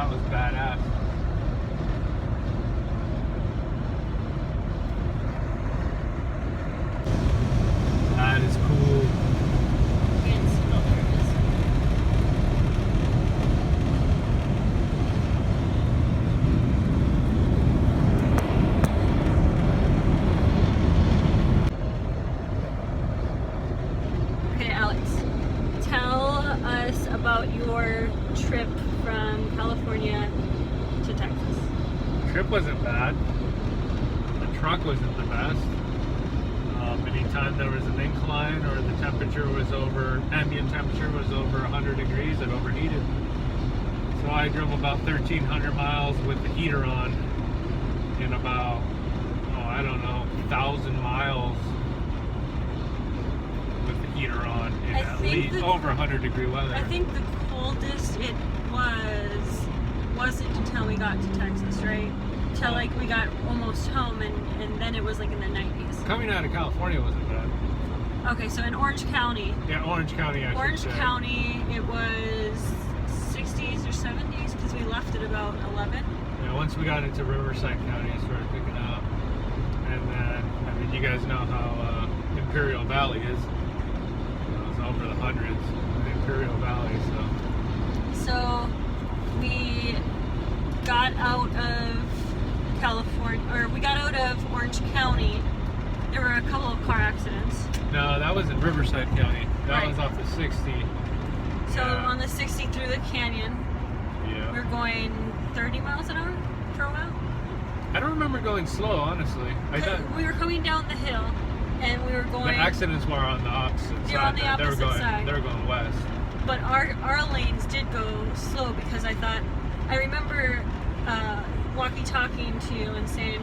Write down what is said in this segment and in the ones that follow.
That was badass. That is cool. Okay, Alex, tell us about your trip from California to Texas. Trip wasn't bad. The truck wasn't the best. Anytime there was an incline or the temperature was over, ambient temperature was over 100 degrees, it overheated. So I drove about 1,300 miles with the heater on in about, I don't know, 1,000 miles with the heater on in at least over 100 degree weather. I think the coldest it wasn't until we got to Texas, right? Till like we got almost home, and then it was like in the 90s. Coming out of California wasn't bad. Okay, so in Orange County. Yeah, Orange County, Orange County, it was 60s or 70s because we left at about 11. Yeah, once we got into Riverside County, it started picking up. And then, I mean, you guys know how Imperial Valley is. It was over the hundreds in Imperial Valley, So we got out of California, or we got out of Orange County. There were a couple of car accidents. No, that was in Riverside County. That Right. was off the 60. So Yeah. on the 60 through the canyon, Yeah. we were going 30 miles an hour for a while. I don't remember going slow, honestly. I thought We were coming down the hill, and we were the going. accidents were on the opposite They side. were on the opposite side. They were going west. But our lanes did go slow because I remember walkie-talking to you and saying,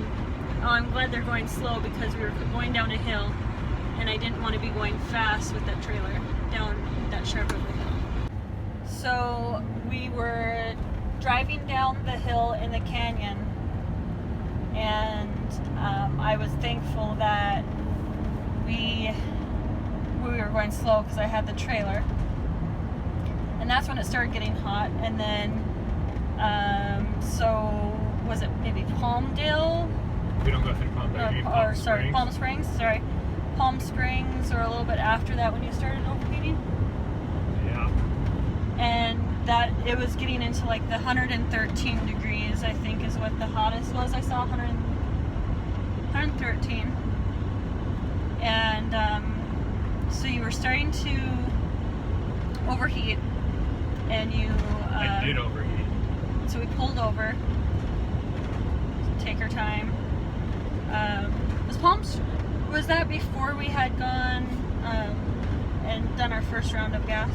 "Oh, I'm glad they're going slow because we were going down a hill, and I didn't want to be going fast with that trailer down that sharp of a hill." So we were driving down the hill in the canyon, and I was thankful that we were going slow because I had the trailer. And that's when it started getting hot. And then, so was it maybe Palmdale? We don't go through Palm Palm Springs. Sorry, Palm Springs, or a little bit after that when you started overheating. Yeah. And that it was getting into like the 113 degrees, I think, is what the hottest was. I saw 113. And so you were starting to overheat, and you I did overheat. so we pulled over to take our time. Was that before we had gone and done our first round of gas?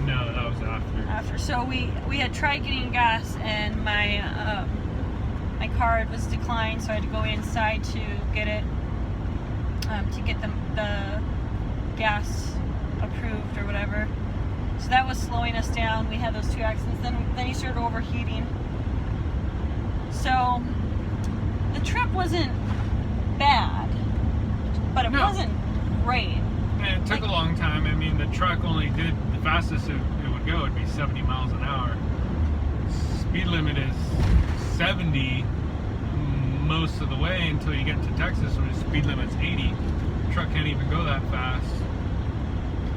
No, that was after. So we had tried getting gas, and my card was declined, so I had to go inside to get it to get the gas approved or whatever. So that was slowing us down. We had those two accidents. Then you started overheating. So the trip wasn't bad, but it wasn't great. And it took a long time. I mean, the truck only did the fastest it would go would be 70 miles an hour. Speed limit is 70 most of the way until you get to Texas, where the speed limit's 80. The truck can't even go that fast.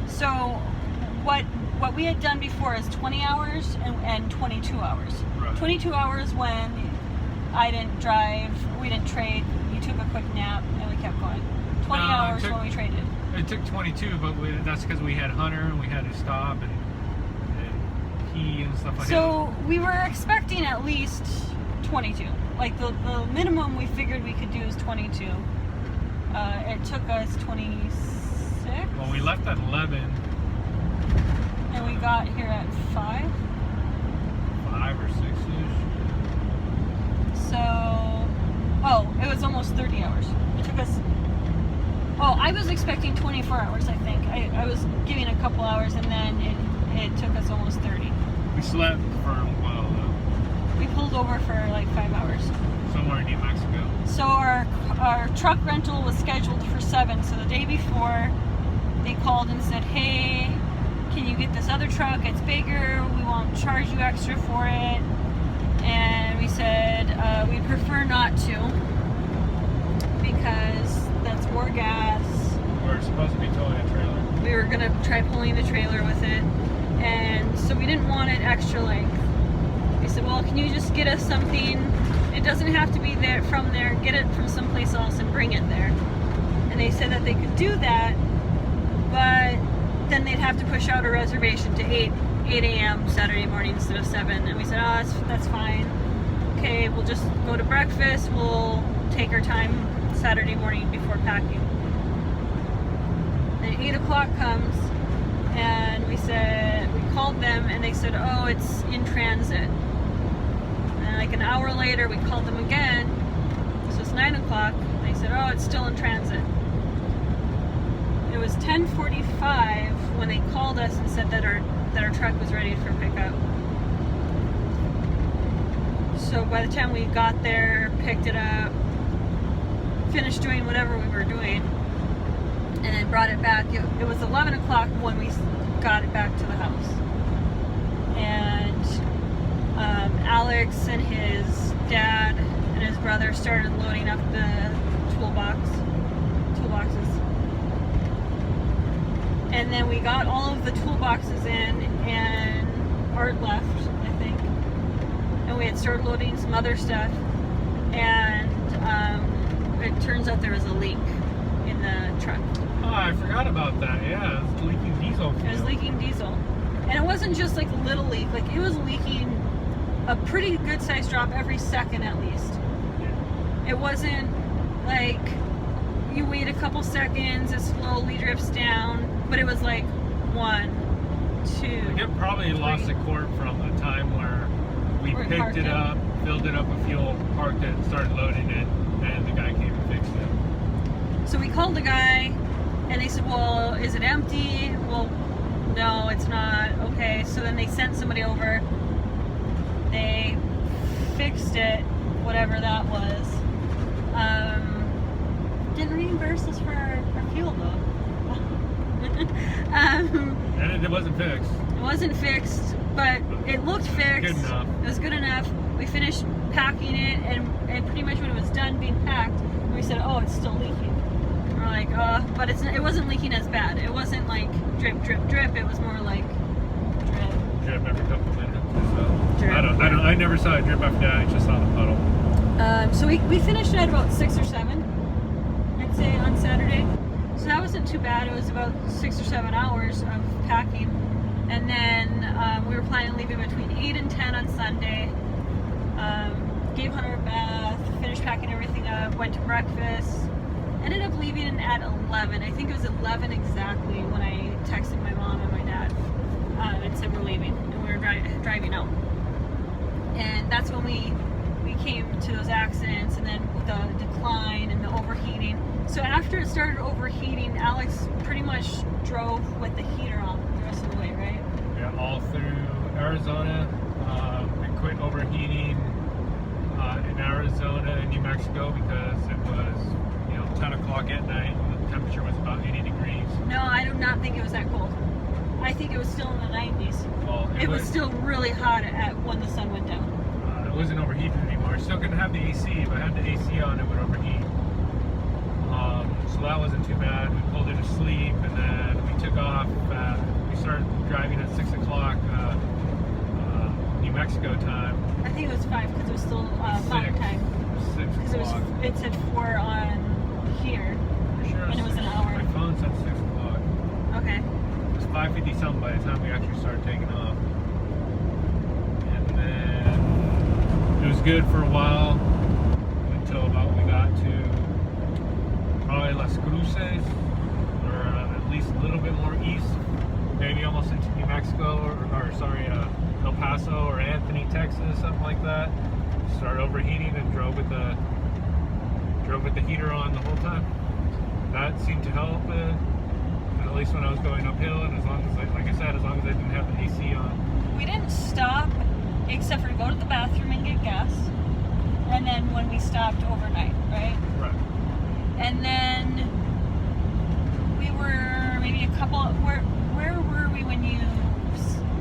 So what we had done before is 20 hours and 22 hours. Right. 22 hours when I didn't drive, we didn't trade, you took a quick nap, and we kept going. 20 hours when we traded. It took 22, but that's because we had Hunter and we had to stop and pee and stuff like that. So we were expecting at least 22. Like the minimum we figured we could do is 22. It took us 26. Well, we left at 11. And we got here at 5. 5 or 6-ish. So, it was almost 30 hours. It took us, I was expecting 24 hours, I think. I was giving a couple hours, and then it took us almost 30. We slept for a while, though. We pulled over for like 5 hours. Somewhere in New Mexico. So our truck rental was scheduled for 7. So the day before, they called and said, "Hey, can you get this other truck? It's bigger. We won't charge you extra for it." and we said we prefer not to because that's more gas. We're supposed to be towing a trailer. We were gonna try pulling the trailer with it, and so we didn't want it extra length. We said, well, can you just get us something? It doesn't have to be there from there. Get it from someplace else and bring it there. And they said that they could do that, but then they'd have to push out a reservation to 8 a.m. Saturday morning instead of 7. And we said, oh, that's fine. Okay, we'll just go to breakfast. We'll take our time Saturday morning before packing. Then 8 o'clock comes, and we called them, and they said, oh, it's in transit. And like an hour later, we called them again. So it's 9 o'clock. They said, oh, it's still in transit. It was 10:45 when they called us and said that our truck was ready for pickup. So by the time we got there, picked it up, finished doing whatever we were doing, and then brought it back, it was 11 o'clock when we got it back to the house. And Alex and his dad and his brother started loading up the toolboxes. And then we got all of the toolboxes in, and Art left, I think. And we had started loading some other stuff, and it turns out there was a leak in the truck. Oh, I forgot about that. Yeah, it was leaking diesel fuel. It was leaking diesel. And it wasn't just like a little leak, like it was leaking a pretty good sized drop every second at least. Yeah. It wasn't like you wait a couple seconds, it slowly drifts down, but it was like 1, 2. It probably lost the cord from the time where we picked it up, filled it up with fuel, parked it, started loading it, and the guy came and fixed it. So we called the guy, and they said, well, is it empty? Well, no, it's not. Okay, so then they sent somebody over. They fixed it, whatever that was. Didn't reimburse us for our fuel, though. And it wasn't fixed. It wasn't fixed, but it looked fixed. Good enough. It was good enough. We finished packing it, and pretty much when it was done being packed, we said, oh, it's still leaking. We're like, but it wasn't leaking as bad. It wasn't like drip, drip, drip. It was more like drip. Drip every couple minutes. So Drip. I never saw it drip after that. I just saw the puddle. So we finished it at about 6 or 7, I'd say, on Saturday. So that wasn't too bad. It was about 6 or 7 hours of packing. And then we were planning on leaving between 8 and 10 on Sunday. Gave Hunter a bath, finished packing everything up, went to breakfast. Ended up leaving at 11. I think it was 11 exactly when I texted my mom and my dad and said we're leaving. And we were driving out. And that's when we came to those accidents, and then the decline and the overheating. So after it started overheating, Alex pretty much drove with the heater on the rest of the way, right? Yeah, all through Arizona. It quit overheating in Arizona and New Mexico because it was 10 o'clock at night and the temperature was about 80 degrees. No, I do not think it was that cold. I think it was still in the 90s. Well, It was still really hot when the sun went down. It wasn't overheating anymore. Still couldn't have the AC. If I had the AC on, it would overheat. So that wasn't too bad. We pulled it to sleep, and then we took off. We started driving at 6 o'clock New Mexico time. I think it was 5 because it was still flying time. 6 Because o'clock. it said 4 on here. For sure. And it was an hour. My phone said 6 o'clock. Okay. It was 5:50 something by the time we actually started taking off. And then it was good for a while until about we got to probably Las Cruces, or at least a little bit more east, maybe almost into New Mexico, or El Paso or Anthony, Texas, something like that. Started overheating and drove with the heater on the whole time. That seemed to help, at least when I was going uphill, and as long as, like I said, as long as I didn't have the AC on. We didn't stop except for to go to the bathroom and get gas. And then when we stopped overnight, right? Right. And then we were maybe a couple. Where were we when you?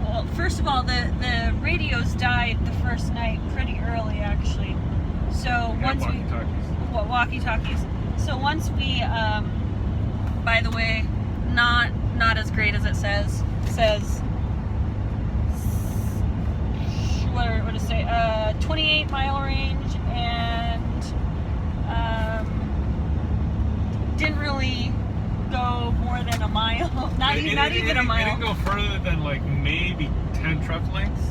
Well, first of all, the radio radios died the first night pretty early, actually. So once walkie-talkies. So once we, by the way, not as great as it says. It says, what did it say? 28 mile range, and didn't really go more than a mile. Not even a mile. It didn't go further than like maybe 10 truck lengths.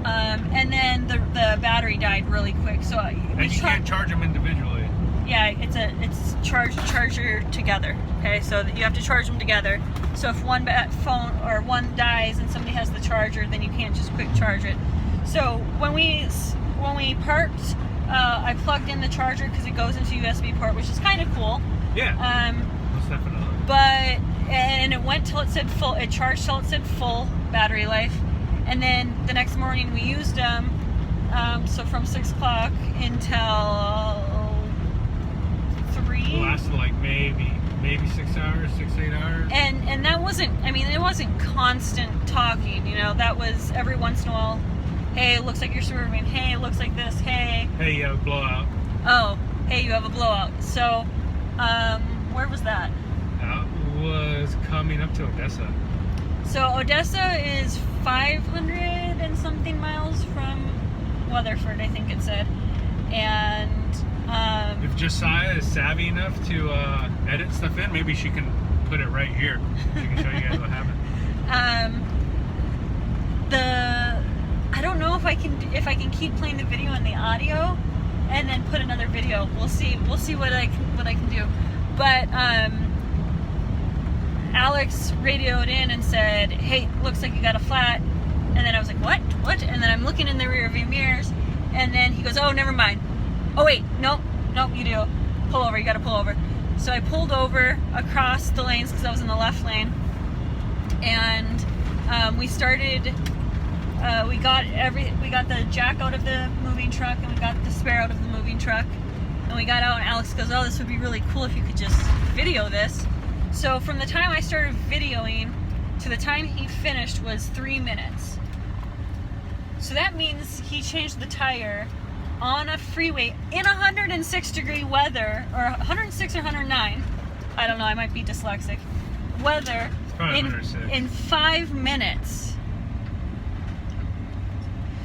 And then the battery died really quick. So and you can't charge them individually. Yeah, it's charger together. Okay, so you have to charge them together. So if one phone or one dies and somebody has the charger, then you can't just quick charge it. So when we parked, I plugged in the charger because it goes into USB port, which is kind of cool. Yeah. Most definitely. But it went till it said full. It charged till it said full battery life, and then the next morning we used them. So from 6 o'clock until 3. It lasted like maybe 6 hours, 8 hours. And that wasn't. I mean, it wasn't constant talking. You know, that was every once in a while. Hey, it looks like you're swerving. Hey, it looks like this. Hey. Hey, you have a blowout. Oh, hey, you have a blowout. So, where was that? That was coming up to Odessa. So Odessa is 500 and something miles from Weatherford, I think it said. And if Josiah is savvy enough to edit stuff in, maybe she can put it right here. She can show you guys what happened. I don't know if I can keep playing the video and the audio, and then put another video. We'll see what I can do. But Alex radioed in and said, "Hey, looks like you got a flat." And then I was like, "What? And then I'm looking in the rear view mirrors, and then he goes, "Oh, never mind. Oh wait, nope, you do. Pull over. You got to pull over." So I pulled over across the lanes because I was in the left lane, and we started. We got the jack out of the moving truck, and we got the spare out of the moving truck, and we got out. And Alex goes, "Oh, this would be really cool if you could just video this." So from the time I started videoing to the time he finished was 3 minutes. So that means he changed the tire on a freeway in 106-degree weather, or 106 or 109. I don't know. I might be dyslexic. Weather in 5 minutes.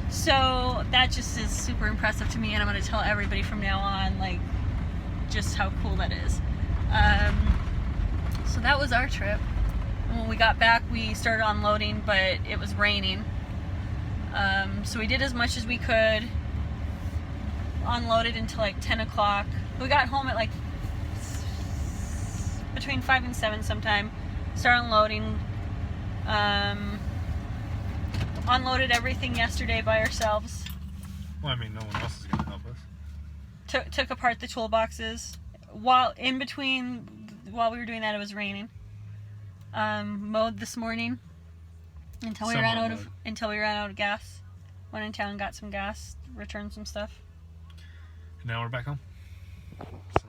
So that just is super impressive to me, and I'm going to tell everybody from now on, like, just how cool that is. So that was our trip. When we got back, we started unloading, but it was raining. So we did as much as we could. Unloaded until like 10 o'clock. We got home at like between 5 and 7 sometime. Started unloading. Unloaded everything yesterday by ourselves. Well, I mean, no one else is going to help us. Took apart the toolboxes. While we were doing that, it was raining. Mowed this morning until we ran out of gas. Went in town, got some gas, returned some stuff. And now we're back home. So.